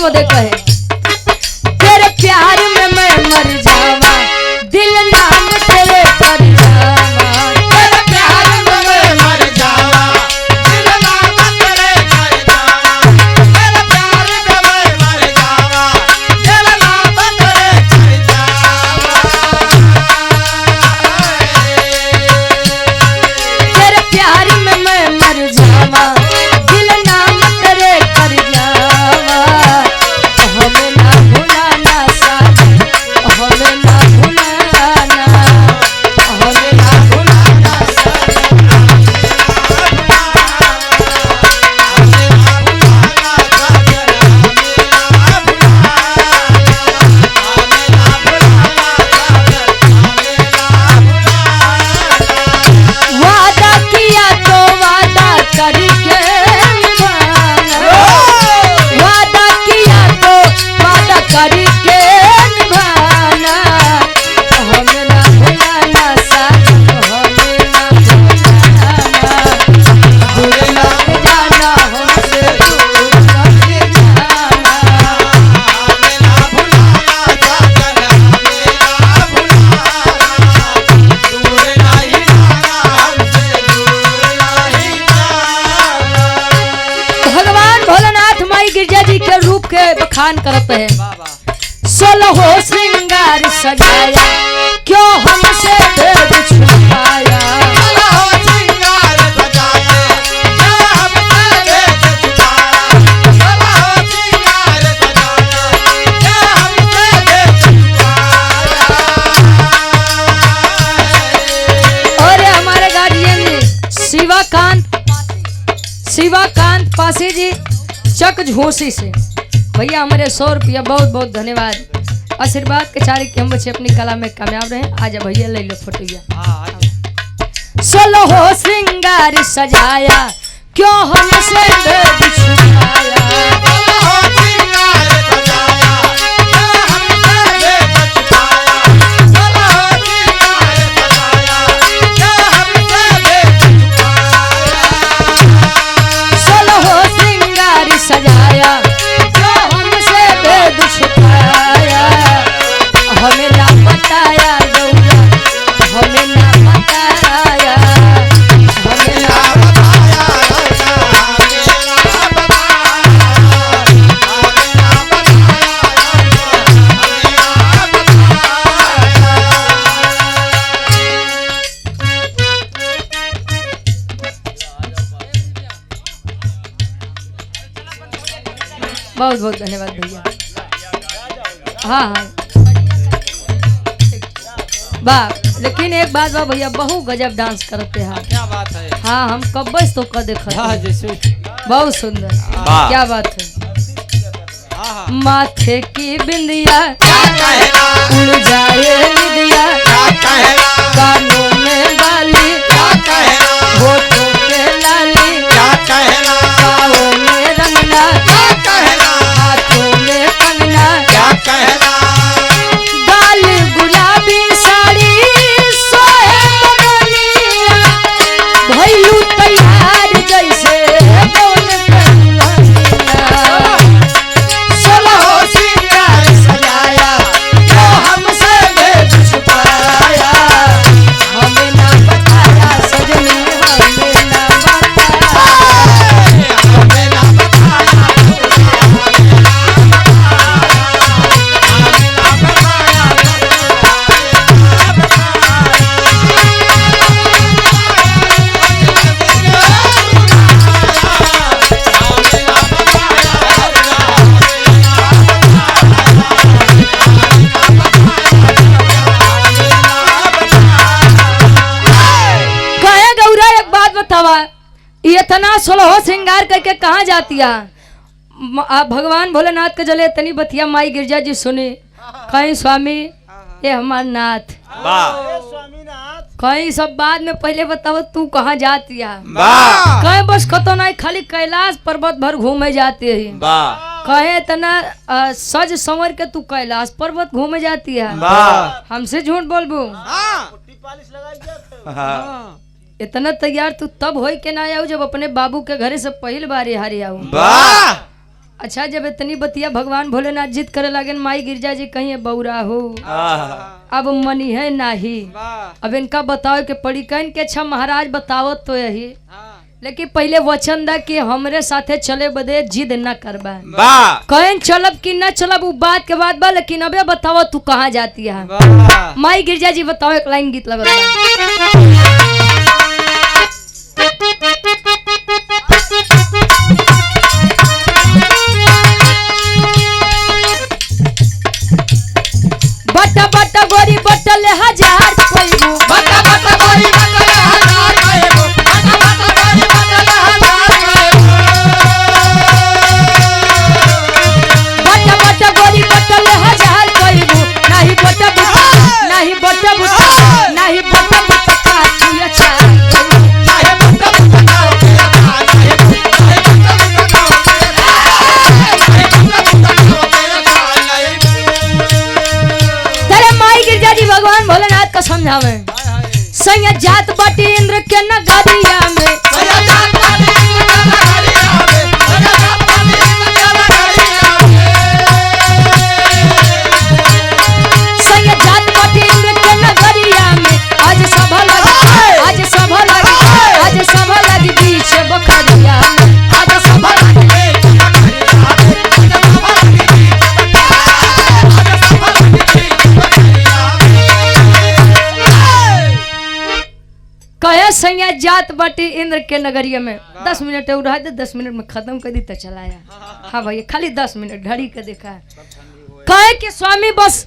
यशोदे कहे तेरे प्यार में मैं मर जावा दिल नाम तेरे कर जावा तेरे प्यार में मैं मर जावा दिल नाम तेरे कर जावा तेरे प्यार में मैं मर जावा दिल नाम तेरे कर जावा तेरे प्यार में मैं मर जावा दिल नाम तेरे कर जावा हमें ना भुलाना साथी हमें ना भुलाना हमें ना भुलाना साथी वादा किया तो वादा करके निभाना वादा किया तो वादा करके निभाना हमें ना भुलाना साथ हमें ना भुलाना दूर लग जाना हमसे दूर लग जाना भगवान भोलेनाथ माई गिरजा जी के रूप के बखान करते हैं 16 श्रृंगार सजाया क्यों हमसे भेद छुपाया और हमारे गार्जियन जी शिवाकांत पासी जी चक झोसी से भैया हमारे 100 रुपया बहुत बहुत धन्यवाद आशीर्वाद के चारे कि हम बच्चे अपनी कला में कामयाब रहे आजा भैया ले लो फोटोया 16 श्रृंगार सजाया क्यों हमसे भेद छुपाया सजाया जो हमसे भेद छुपाया हमें ना बताया गौरा हमें ना बताया हमें ना बहुत बहुत धन्यवाद भैया हाँ हाँ वाह लेकिन एक बात बा भैया बहु गजब डांस करते हैं क्या बात है हाँ हम कब बस तो कर देखते बहुत सुंदर क्या बात है माथे की बिंदिया उड़ जाए निदिया कानों में बाली होठों पे लाली पाँवों में रंगना हाथों में कंगना गाल गुलाबी साड़ी सोहे बगलिया भइलू तैयार जैसे कौन करिया 16 श्रृंगार सजाया जो हमसे भेद छुपाया हमें ना बताया सजनी हमें ना इतना 16 श्रृंगार करके कहाँ जाती है भगवान भोलेनाथ के जले तनी बतिया माई गिरजा जी सुने कहीं स्वामी ये हमार नाथ कहीं सब बाद में पहले बताओ तू कहाँ जाती है कहीं बस कतो नहीं खाली कैलाश पर्वत भर घूमे जाते है कहे तना सज संवर के तू कैलाश पर्वत घूमे जाती है हमसे झूठ बोलबू इतना तैयार तू तब होई के ना आऊ जब अपने बाबू के घरे से पहली बार हारी आऊ अच्छा जब इतनी बतिया भगवान भोलेनाथ जिद करे लगे माई गिरजा जी कहीं बौरा हो अब मनी है नाही अब इनका बताओ के पड़ी कहन के अच्छा महाराज बताओ तो यही लेकिन पहले वचन दा कि हमरे साथे चले बदे जिद न करबा कहन चलब कि न चलब वो बात के बाद बा लेकिन अबे बताओ तू कहाँ जाती है माई गिरजा जी बताओ एक लाइन गीत लगा बटा बटा गोरी बटल हजार कोइबू बटा बटा गोरी बटल हजार कोइबू बटा बटा गोरी बटल हजार कोइबू बटा बटा गोरी बटल हजार कोइबू नाही बटा बटा नाही बटा बटा नाही बटा बटा तू अच्छा नाही बटा बटा नाही बटा भगवान भोलेनाथ का समझावे सैया जात बाटी इंद्र के नगरिया में सैया जात बाटी इंद्र के नगरिया में सैया जात बाटी इंद्र के नगरिया में सैया जात बाटी इंद्र के नगरिया में आज सभा लगी बीच बकरिया में आज सभा लगी कहे सैया जात बाटी इंद्र के नगरिया में 10 मिनट और रहा 10 मिनट में खत्म कर दी तो चलाया हाँ भाई खाली 10 मिनट घड़ी का देखा कहे कि स्वामी बस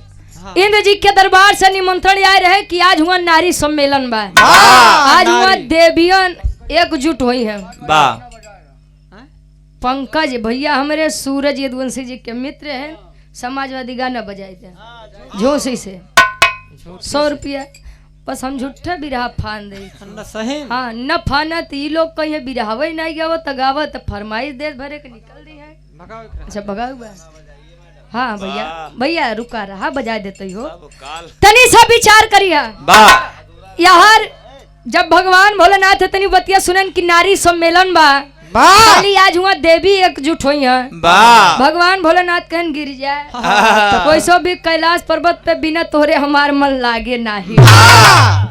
इंद्र जी के दरबार से निमंत्रण आए रहे कि आज हुआ नारी सम्मेलन बा आज हुआ देवियन एकजुट हुई है पंकज भैया हमारे सूरज यदुवंशी जी के मित्र हैं समाजवादी गाना बजाए थे झोंसी से 100 रुपया बस हम झूठे बिरहा फान दे हाँ न फाना तो ये लोग कहीं बिरहावे नहीं गावत गावत फरमाइश देश भरे के निकल दी है अच्छा भगाऊ बा हाँ भैया भैया रुका रहा बजा देते हो तनी सा विचार करिए यार जब भगवान भोलेनाथ तनी बतिया सुनन कि नारी सम्मेलन बा खाली आज हुआ देवी एकजुट हुई है भगवान भोलेनाथ कहन गिर जाए तो कोई सो भी कैलाश पर्वत पे बिना तोहरे हमार मन लागे नहीं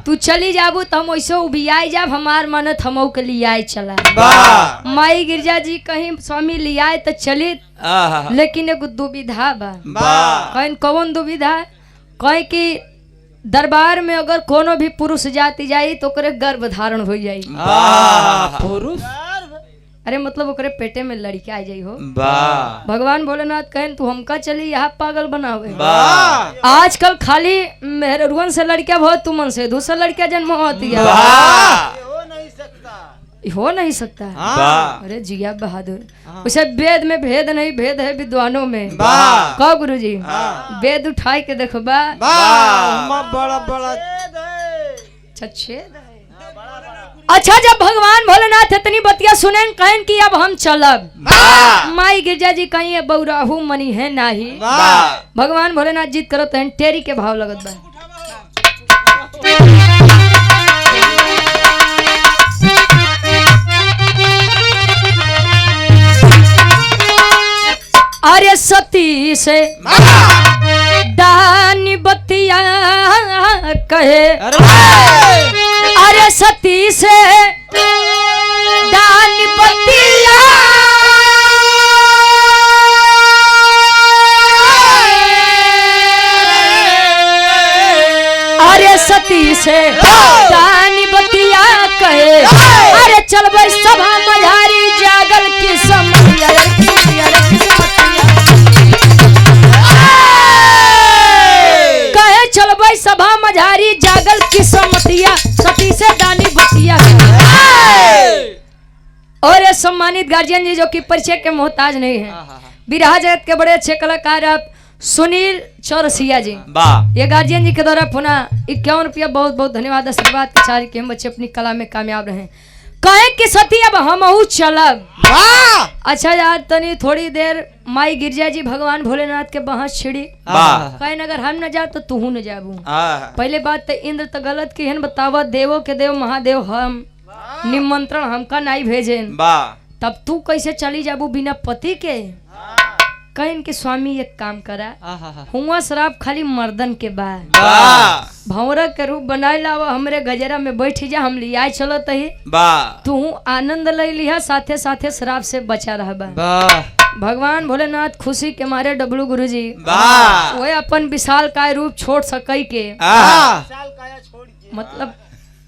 तू चली जाबू तो हम वैसे उबियाई जाब हमार मन थमो के लिए चला माई गिरजा जी कहीं स्वामी लियाए तो चली लेकिन एगो दुविधा बा कहीं कौन दुविधा कहीं कि दरबार में अगर कोनो भी पुरुष जाती जाई तो ओकरे गर्भ धारण हो जाई पुरुष अरे मतलब ओकरे पेटे में लड़की आ जाई हो भगवान भोलेनाथ कहन तू हमका चली यहाँ पागल बनावे आजकल खाली मेहरुवन से लड़कियां बहुत तुमन से दूसरा लड़कियां जन्म होती है हो नहीं सकता अरे जिया बहादुर उसे वेद में भेद नहीं भेद है विद्वानों में कहो गुरु जी वेद उठाई के देखो बा बड़ा बड़ा छेद अच्छा जब भगवान भोलेनाथ इतनी बतिया सुने कहन कि अब हम चलब माई गिरजा जी कहीं बौराहू मनी है नाही भगवान भोलेनाथ जीत करत हैं टेरी के भाव लगत बा अरे सती से दानी बतिया कहे अरे सती से दानी बतिया अरे सती से दानी बतिया कहे अरे चल भाई सभा मझारी जागल की समझिया कहे चल भाई सभा मझारी जागल की समतिया सती से दानी बतिया और ये सम्मानित गार्जियन जी जो कि परिचय के मोहताज नहीं है बिरहा जगत के बड़े अच्छे कलाकार आप सुनील चौरसिया जी ये गार्जियन जी के द्वारा पुनः 51 रुपया बहुत बहुत धन्यवाद आशीर्वाद के सारे के हम बच्चे अपनी कला में कामयाब रहे कहे कि सती अब हम चलब अच्छा यार तनी थोड़ी देर माई गिरजा जी भगवान भोलेनाथ के बहस छिड़ी कहे अगर हम न जा तो तू न जाबू पहले बात तो इंद्र तो गलत की हन बतावा देवो के देव महादेव हम निमंत्रण हमका नहीं भेजे तब तू कैसे चली जाबू बिना पति के कहन के स्वामी एक काम करा आहा हुआ शराब खाली मर्दन के बा वाह भंवरा के रूप बनाए लावा हमरे गजरा में बैठ जा हम लियाए चलत ही वाह तू आनंद ले लिहा साथे साथे शराब से बचा रहबा वाह भगवान भोलेनाथ खुशी के मारे डबलू गुरुजी वाह वो अपन विशाल काय रूप छोड़ सकई के आहा मतलब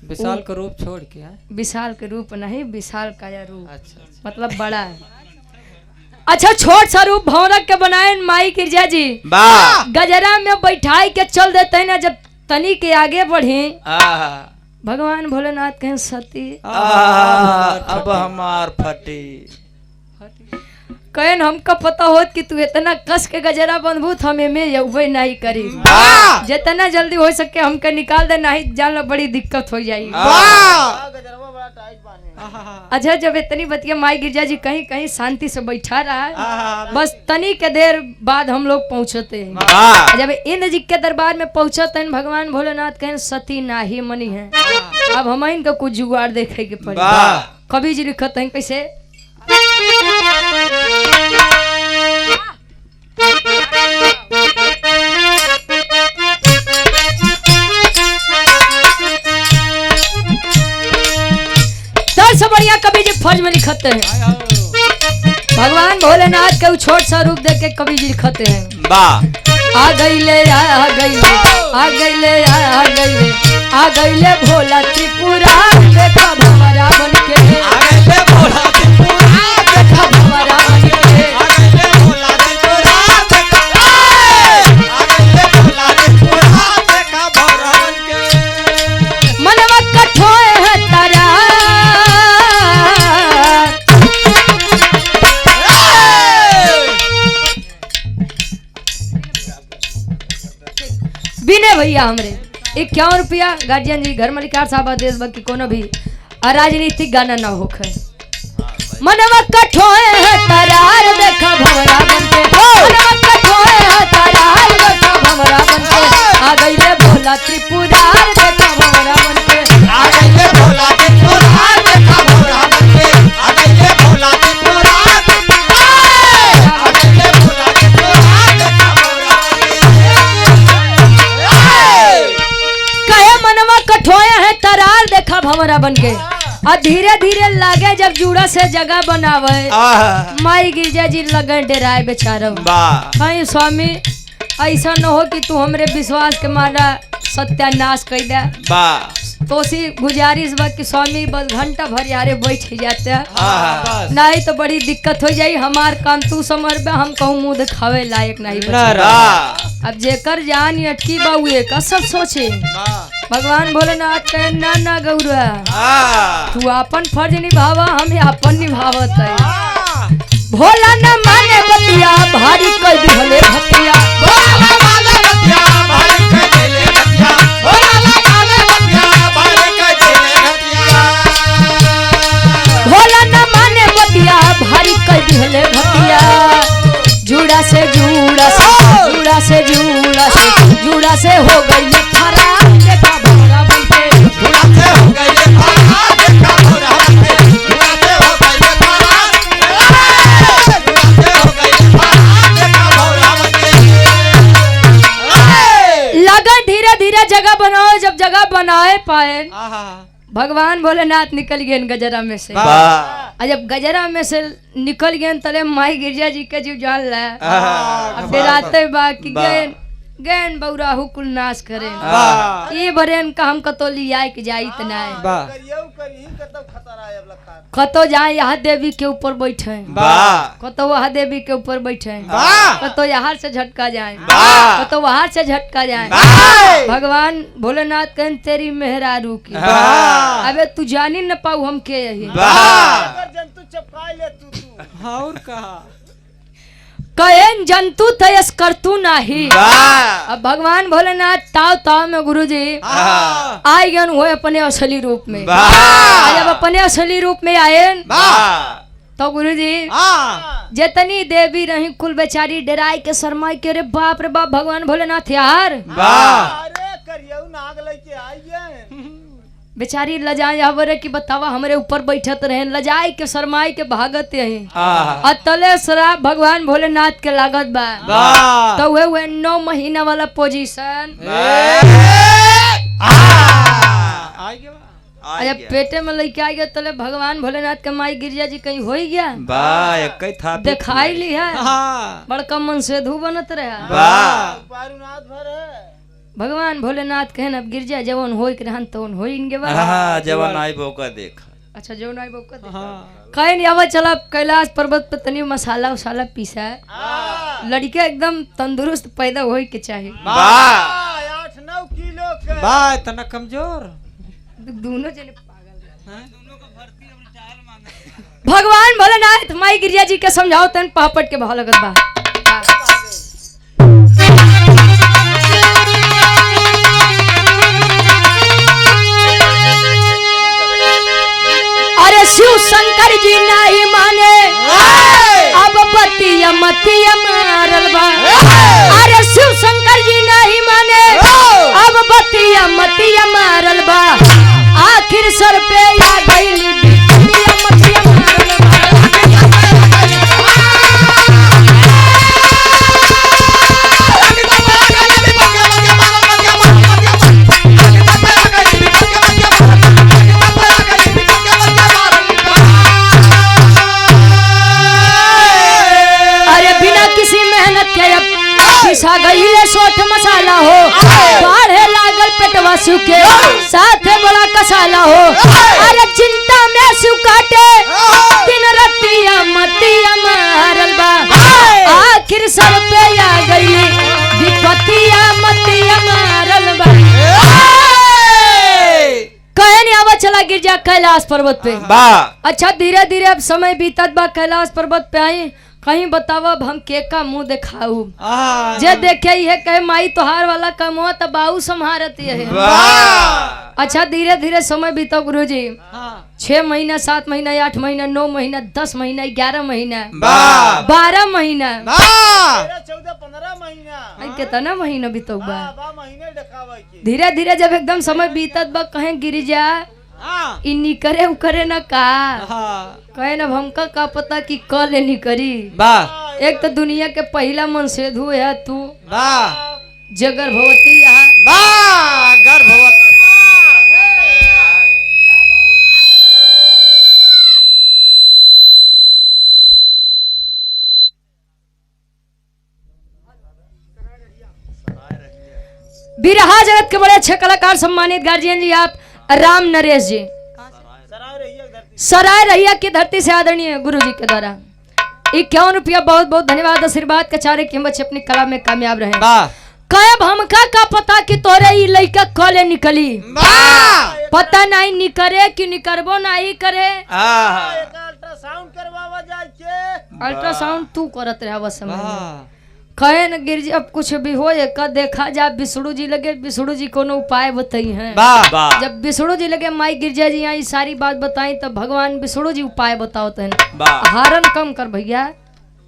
विशाल का रूप छोड़ के हाँ? विशाल के रूप नहीं विशाल काया रूप अच्छा मतलब बड़ा है अच्छा छोट सा रूप भौरक के बनाए माई गिरजा जी वाह गजरा में बैठाई के चल देते हैं ना जब तनी के आगे बढ़े आहा भगवान भोलेनाथ कहें सती आहा अब हमार फटी कहन हमका पता होत कि तू इतना कस के गजरा बंधबू तो हमें में यौबे नहीं करी वाह जितना जल्दी हो सके हमके निकाल दे नहीं जान लो बड़ी दिक्कत हो जाई वाह अच्छा जब इतनी बतिया माई गिरजा जी कहीं कहीं शांति से बैठा रहा है आहा बस तनी के देर बाद हम लोग पहुंचते हैं वाह जब इंद्र जी के दरबार में पहुंचते हैं भगवान भोलेनाथ कहें सती नाही मनी है अब हम इनका कुछ जुगाड़ देखे के पड़ी वाह कवि जी लिखते हैं कैसे सबसे बढ़िया कवि जी फर्ज में लिखते हैं भगवान भोलेनाथ के छोट सा रूप देख के कवि जी लिखते हैं वाह आ गईले आ गईले आ गईले आ गईले आ गईले भोला त्रिपुरा देखा भंवरा बन के आगे से बोला त्रिपुरा देखा भंवरा बन के आगे से बोला त्रिपुरा आगे से बोला त्रिपुरा देखा भगवान के मनवा कठोए है तारा बिने भैया हमरे 51 रुपया गार्जियन जी घर मलिकार साहब देश भक्त की कोनो भी राजनीतिक गाना ना होखे मनवा कठोए है तरार देखा भंवरा बनके मनवा कठोए है तरार देखा भंवरा बनके आ गईले भोला त्रिपुरार देखा भंवरा बनके आगे से बोला त्रिपुरा देखा भगवान के आगे से बोला त्रिपुरा आगे से बोला त्रिपुरा देखा भगवान के कहे मनवा कठोए है तरार देखा भंवरा बनके और धीरे धीरे लागे जब जुड़ा से जगह बनावे आहा माई गिरजा जी लगे डेराए बेचारा वाह कहीं स्वामी ऐसा न हो कि तू हमरे विश्वास के मारा सत्यानाश कर दे वाह तो सी गुजारिश बा कि स्वामी बस घंटा भर यारे बैठ ही जाते आहा नहीं तो बड़ी दिक्कत हो जाई हमार काम तू समझ बे हम कहूँ मुँह दिखावे लायक नहीं बचा। वाह अब जेकर जान अटकी बाउए का सब सोचे भगवान भोलेनाथ कहे ना ना गौरा आहा तू अपन फर्ज निभावा हम अपन निभावत है भोला न माने बतिया भारी कर दिहले भतिया बोला वाला बतिया भाई के दिले बतिया बोला वाला बतिया भाई के दिले बतिया भोला न माने बतिया भारी कर दिहले भतिया जुड़ा से जुड़ा से जुड़ा से जुड़ा से जुड़ा से हो गई फरा देखा भंवरा बनके झूला से हो गई ये फरा देखा भगवान के झूला से हो गई ये फरा झूला से हो गई ये फरा देखा भगवान के लगन धीरे धीरे जगह बनाओ जब जगह बनाए पाए आहा भगवान भोलेनाथ निकल गए गजरा में से वाह और जब गजरा में से निकल गए तले माई गिरजा जी के जीव जान ला आहा फिर आते बा कि वाह। गैन गैन बौराहू कुल नाश करे वाह ये बरेन का हम कतो लियाए के जाई त नाय वाह कतो जाए यहाँ देवी के ऊपर बैठे वाह कतो वहाँ देवी के ऊपर बैठे वाह कतो यहाँ से झटका जाए वाह कतो वहाँ से झटका जाए वाह भगवान भोलेनाथ कहन तेरी मेहरारू की वाह अबे तू जानी न पाऊ हम के यही वाह और कहा कहन जंतु तयस करतू नाही वाह अब भगवान भोलेनाथ ताव ताव में गुरुजी आहा आए गन हुए अपने असली रूप में वाह जब अपने असली रूप में आए वाह तो गुरुजी हाँ जितनी देवी रही कुल बेचारी डराई के शर्माई के रे बाप भगवान भोलेनाथ यार वाह बेचारी लजाए आवरे की बतावा हमरे ऊपर बैठत रहे लजाई के शरमाई के भागत है आहा तले शराब भगवान भोलेनाथ के लागत बा वाह तो वे 9 महीना वाला पोजीशन अरे पेटे में लड़के आ गया तले भगवान भोलेनाथ के माई गिरजा जी कहीं हो ही गया वाह एक था दिखाई ली है हाँ बड़का मन से धू बनत रहा वाह भगवान भोलेनाथ कहन अब गिरजा जवन होई के रहन तवन होई इनके बा हाँ जवान आई बोका देख अच्छा जो नाई बक कहीं नहीं आवा चला कैलाश पर्वत पे तनी मसाला उसाला पीसा है लड़के एकदम तंदुरुस्त पैदा होई के चाहिए वाह 8-9 किलो के वाह इतना कमजोर दोनों जने पागल भगवान भोलेनाथ माई गिरिजा जी के समझाओ तन पापट के भाव लगत बा अरे शिव शंकर जी नहीं माने अब बतिया मतिया मारल बा अरे शिव शंकर जी नहीं माने अब बतिया मतिया मारल बा आखिर सर पे आ गईली बतिया मतिया मारल बा पिसा गईले सोठ मसाला हो बाढ़े लागल पेटवा सूखे साथे बड़ा कसाला हो अरे चिंता में सु काटे दिन रतिया मतिया मारल बा आखिर सर पे आ गईली विपतिया मतिया मारल बा कहे नहीं आवा चला गिरजा कैलाश पर्वत पे अच्छा धीरे धीरे अब समय बीतत बा कैलाश पर्वत पे आई कहीं बतावा हम के का मुंह दिखाऊ जे देखे ये कहे माई तोहार वाला कमो त बाऊ संहारत है अच्छा धीरे धीरे समय बीता गुरुजी 6 महीना 7 महीना 8 महीना 9 महीना 10 महीना 11 महीना 12 महीना 14-15 महीना कितना महीना बीतौ बा धीरे धीरे जब एकदम समय बीतत बा कहे गिरिजा इन्नी करे उकरे न का कहे न हमका का पता कि कल नहीं करी एक तो दुनिया के पहला मन से धु है तू जे गर्भवती गर्भवती बिरहा जगत के बड़े अच्छे कलाकार सम्मानित गार्जियन जी आप राम नरेश जी सराय रहिया की धरती से आदरणीय गुरु जी के द्वारा 51 रुपया बहुत बहुत धन्यवाद आशीर्वाद के चारे कि बच्चे अपनी कला में कामयाब रहे कब हमका का पता कि तोरे ई लइका कले निकली पता नहीं निकरे कि निकरबो नहीं करे अल्ट्रासाउंड करवावा जाए के अल्ट्रासाउंड तू करत रहा समय कहे न गिरजी अब कुछ भी हो का देखा जा विष्णु जी लगे विष्णु जी कोनो उपाय बताई हैं जब विष्णु जी लगे माई गिरजा जी यहाँ सारी बात बताई तब भगवान विष्णु जी उपाय बताओ तहन हारन कम कर भैया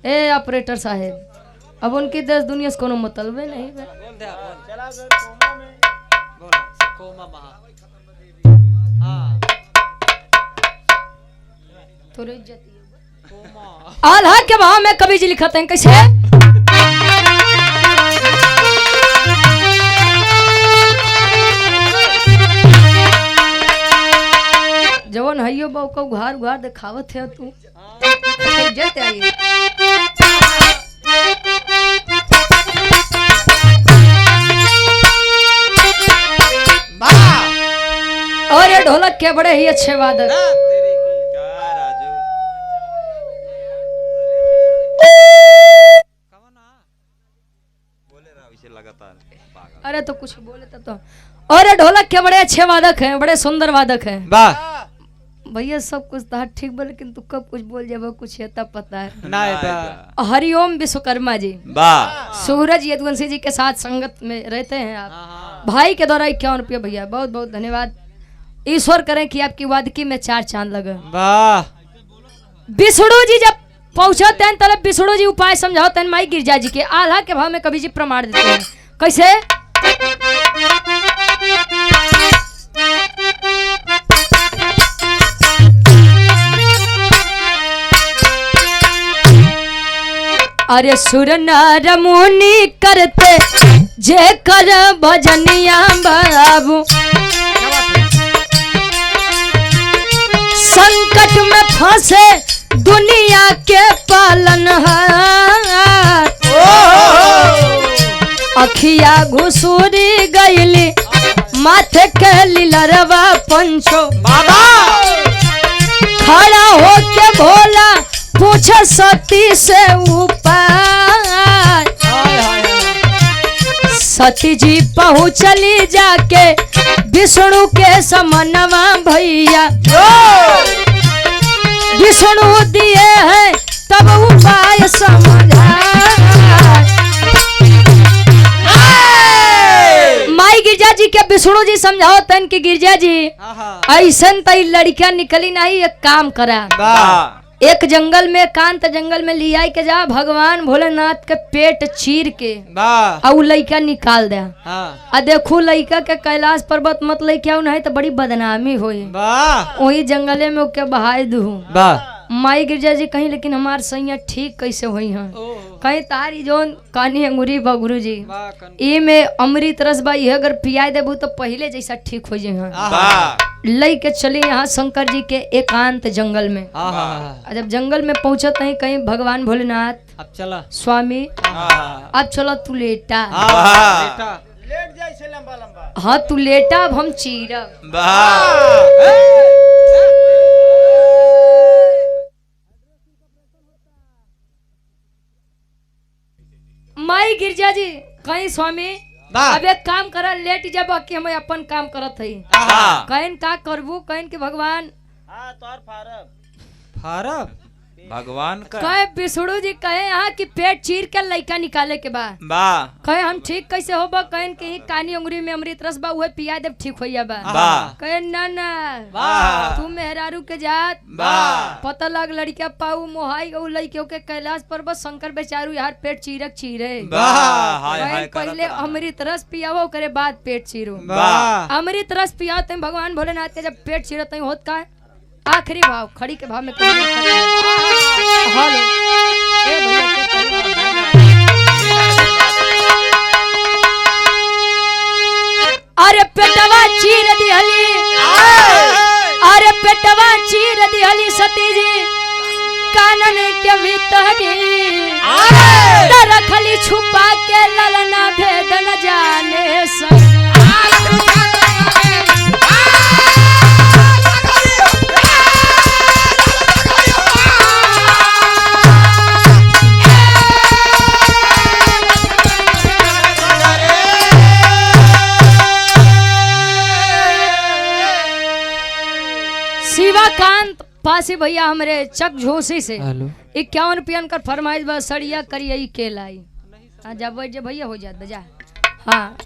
ए ऑपरेटर साहेब अब उनकी देश दुनिया से कोनो मतलब नहीं आल्हा के भाव में कवि जी लिखते हैं कैसे जवन हइयो बाऊ को घार घार दिखावत है तू जते आई और ये ढोलक के बड़े ही अच्छे वादक अरे तो कुछ बोले तब तो और ढोलक के बड़े अच्छे वादक हैं बड़े सुंदर वादक हैं भैया सब कुछ तो ठीक बोले लेकिन तू कब कुछ बोल जाबो कुछ है तब पता है हरिओम विश्वकर्मा जी सूरज यदुवंशी जी के साथ संगत में रहते हैं आप भाई के द्वारा 51 रुपया भैया बहुत बहुत धन्यवाद ईश्वर करें कि आपकी वादकी में 4 चांद लगे विष्णु जी जब पहुंचते हैं तब विष्णु जी उपाय समझाते हैं माई गिरजा जी के आल्हा के भाव में कवि जी प्रमाण देते हैं कैसे अरे सुर नर मुनि करते जे कर भजनिया बाबू, संकट में फंसे दुनिया के पालनहार, अखिया घुसूरी गईली माथे के लीलरवा पंचो, खड़ा होके भोला पूछ सती से ऊपर, सती जी पहुँचली जाके विष्णु के समनवा भैया, विष्णु दिए हैं तब उपाय समझा। माई गिरजा जी के विष्णु जी समझाओ तन की गिरजा जी ऐसन तई लड़कियां निकली नहीं, एक काम करा, एक जंगल में एकांत जंगल में लिया के जा, भगवान भोलेनाथ के पेट चीर के और लड़का निकाल दे। आ देखो लड़का के कैलाश पर्वत मत लेके आओ नहीं तो बड़ी बदनामी होई, वही जंगले में ओके बहाय दू। माई गिरजा जी कहीं लेकिन हमार सैया ठीक कैसे हुई हैं, कहीं तारी जोन कानी अंगूरी बा गुरु जी ई में अमृत रस बा, ये अगर पिया देबू तो पहले जैसा ठीक हो जाए। लई के चले यहाँ शंकर जी के एकांत जंगल में। जब जंगल में पहुंचत नहीं कहीं भगवान भोलेनाथ, अब चला स्वामी अब चलो तू लेटा, लेट जाए से लंबा लंबा। हाँ तू लेटा अब हम चीरब। माई गिरजा जी कहीं स्वामी अब एक काम करा, लेट जब कि हम अपन काम करत हई, कहीं का करबू, कहीं कि भगवान तोर फारब फारब भगवान का कहे विष्णु जी कहे यहाँ की पेट चीर के लड़का निकाले के बाद कहे हम ठीक कैसे होबा, कहे कि कानी उंगली में अमृत रस बा उहे पिया देव ठीक होइया बा। कहे ना ना तू मेहरारू के जात पता लग लड़का पाऊ मोहाई गऊ लइके के कैलाश पर्वत शंकर बेचारू यार पेट चीरक चीरे, पहले अमृत रस पियावो करे बाद पेट चीरो, अमृत रस पियाओ तुम भगवान भोलेनाथ के जब पेट चीरत होत का आखिरी भाव खड़ी के भाव में हेलो ए भैया अरे पेटवा चीर दिहली, अरे पेटवा चीर दिहली सती जी कानन के भीतरी, रखली छुपा के ललना भेद न जाने सब। शिवाकांत पासी भैया हमरे चक झोसी से 51 रुपया कर फरमाइश बा, सड़िया करिए के लाई जब भैया हो जात बजा। हाँ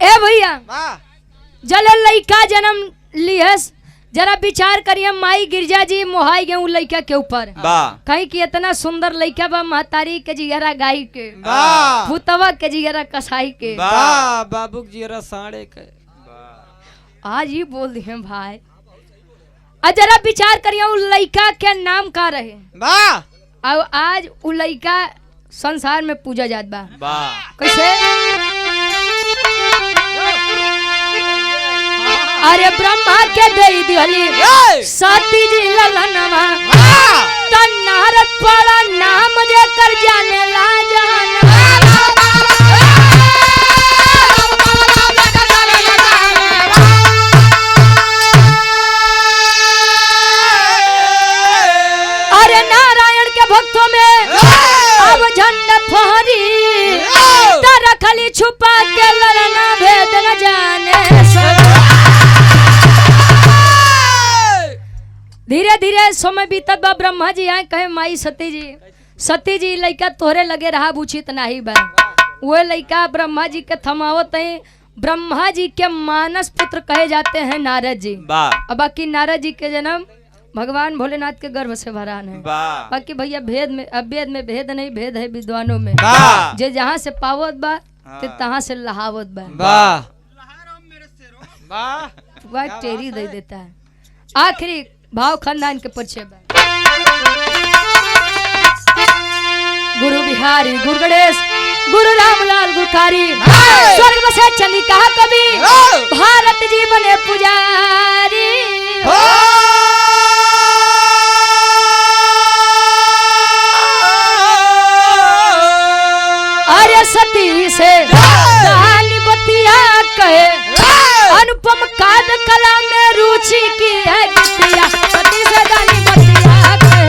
ए भैया जल लइका जन्म लिहस जरा विचार करिए, माई गिरजा जी मोहाई गए लइका के ऊपर, कहीं कि इतना सुंदर लइका बा, महतारी के जिगरा गाय के, भूतवा के जिगरा कसाई के, बाबू के जिगरा साढ़े के। आज ही बोल दिए भाई, जरा विचार करिए उ लइका के नाम का रहे, और आज उ लइका संसार में पूजा जात बा कैसे। अरे ब्रह्मा के दे दिहली सती जी ललनवा, नारद पड़ा नाम जे कर जाने ला जहान। अरे नारायण के भक्तों में अब झंडा फहरी, रखली छुपा के ललना भेद न जाने सब। धीरे धीरे समय बीतत बा, ब्रह्मा जी आए कहे माई सती जी लइका तोहरे लगे रहा उचित नहीं बा। वो लइका ब्रह्मा जी के थमावत है, ब्रह्मा जी के मानस पुत्र कहे जाते हैं नारद जी। अब बाकी नारद जी के जन्म भगवान भोलेनाथ के गर्भ से भरान है। बाकी भैया भेद में अभेद में भेद नहीं, भेद है विद्वानों में, जे जहाँ से पावत बा ते तहाँ से लहावत बा, टेरी दे देता है। आखिरी भाव खानदान के परिचय बा। गुरुखारी गुरु गणेश गुरु रामलाल गुरुखारी स्वर्ग बसे चंद्रिका कवि भारत जी बने पुजारी अरे सती से दानी बतिया कहे अनुपम काद कला में रुचि की है गिटिया सती से दानी बतिया कहे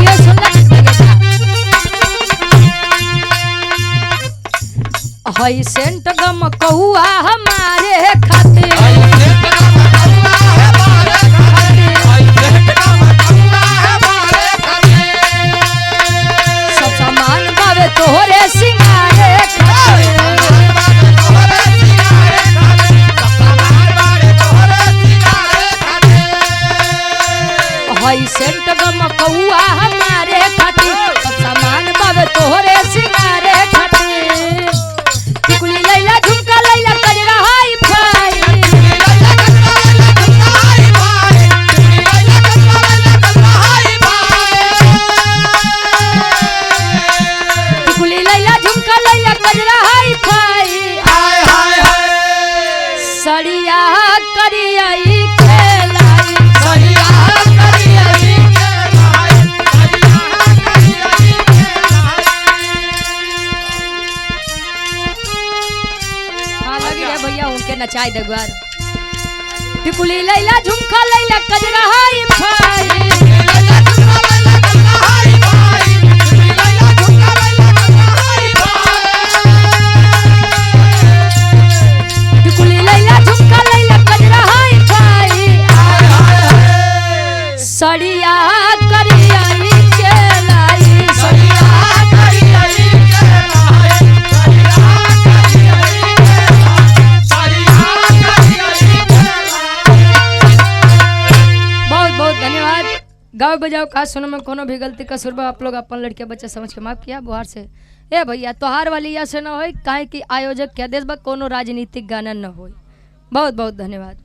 ये सुनना हई सेंट गम कहुआ हमारे खातिर सब सामान बावे तोहरे सिंगारे हई सेंट गम कहुआ हमारे खातिर सब सामान बावे तोहरे सिंगारे खातिर टिकुली लैला झुमका लैला कजरा हाई फाई टिकुली लैला झुमका लैला कजरा हाई फाई सड़िया करियाई खेलाई हाँ लगी रे भैया उनके नचाई दगवार टिकुली लैला झुमका लैला कजरा हाई फाई टिकुली लैला झुमका लैला कजरा हाई फाई सड़िया करियाई केलाई बहुत बहुत धन्यवाद। गाँव बजाओ का सुनो में कोनो भी गलती कसूर बा आप लोग अपन लड़के बच्चे समझ के माफ किया बुहार से ए भैया तोहार वाली या से न होई काहे कि आयोजक के आदेश बा कोनो राजनीतिक गाना न होई। बहुत बहुत धन्यवाद।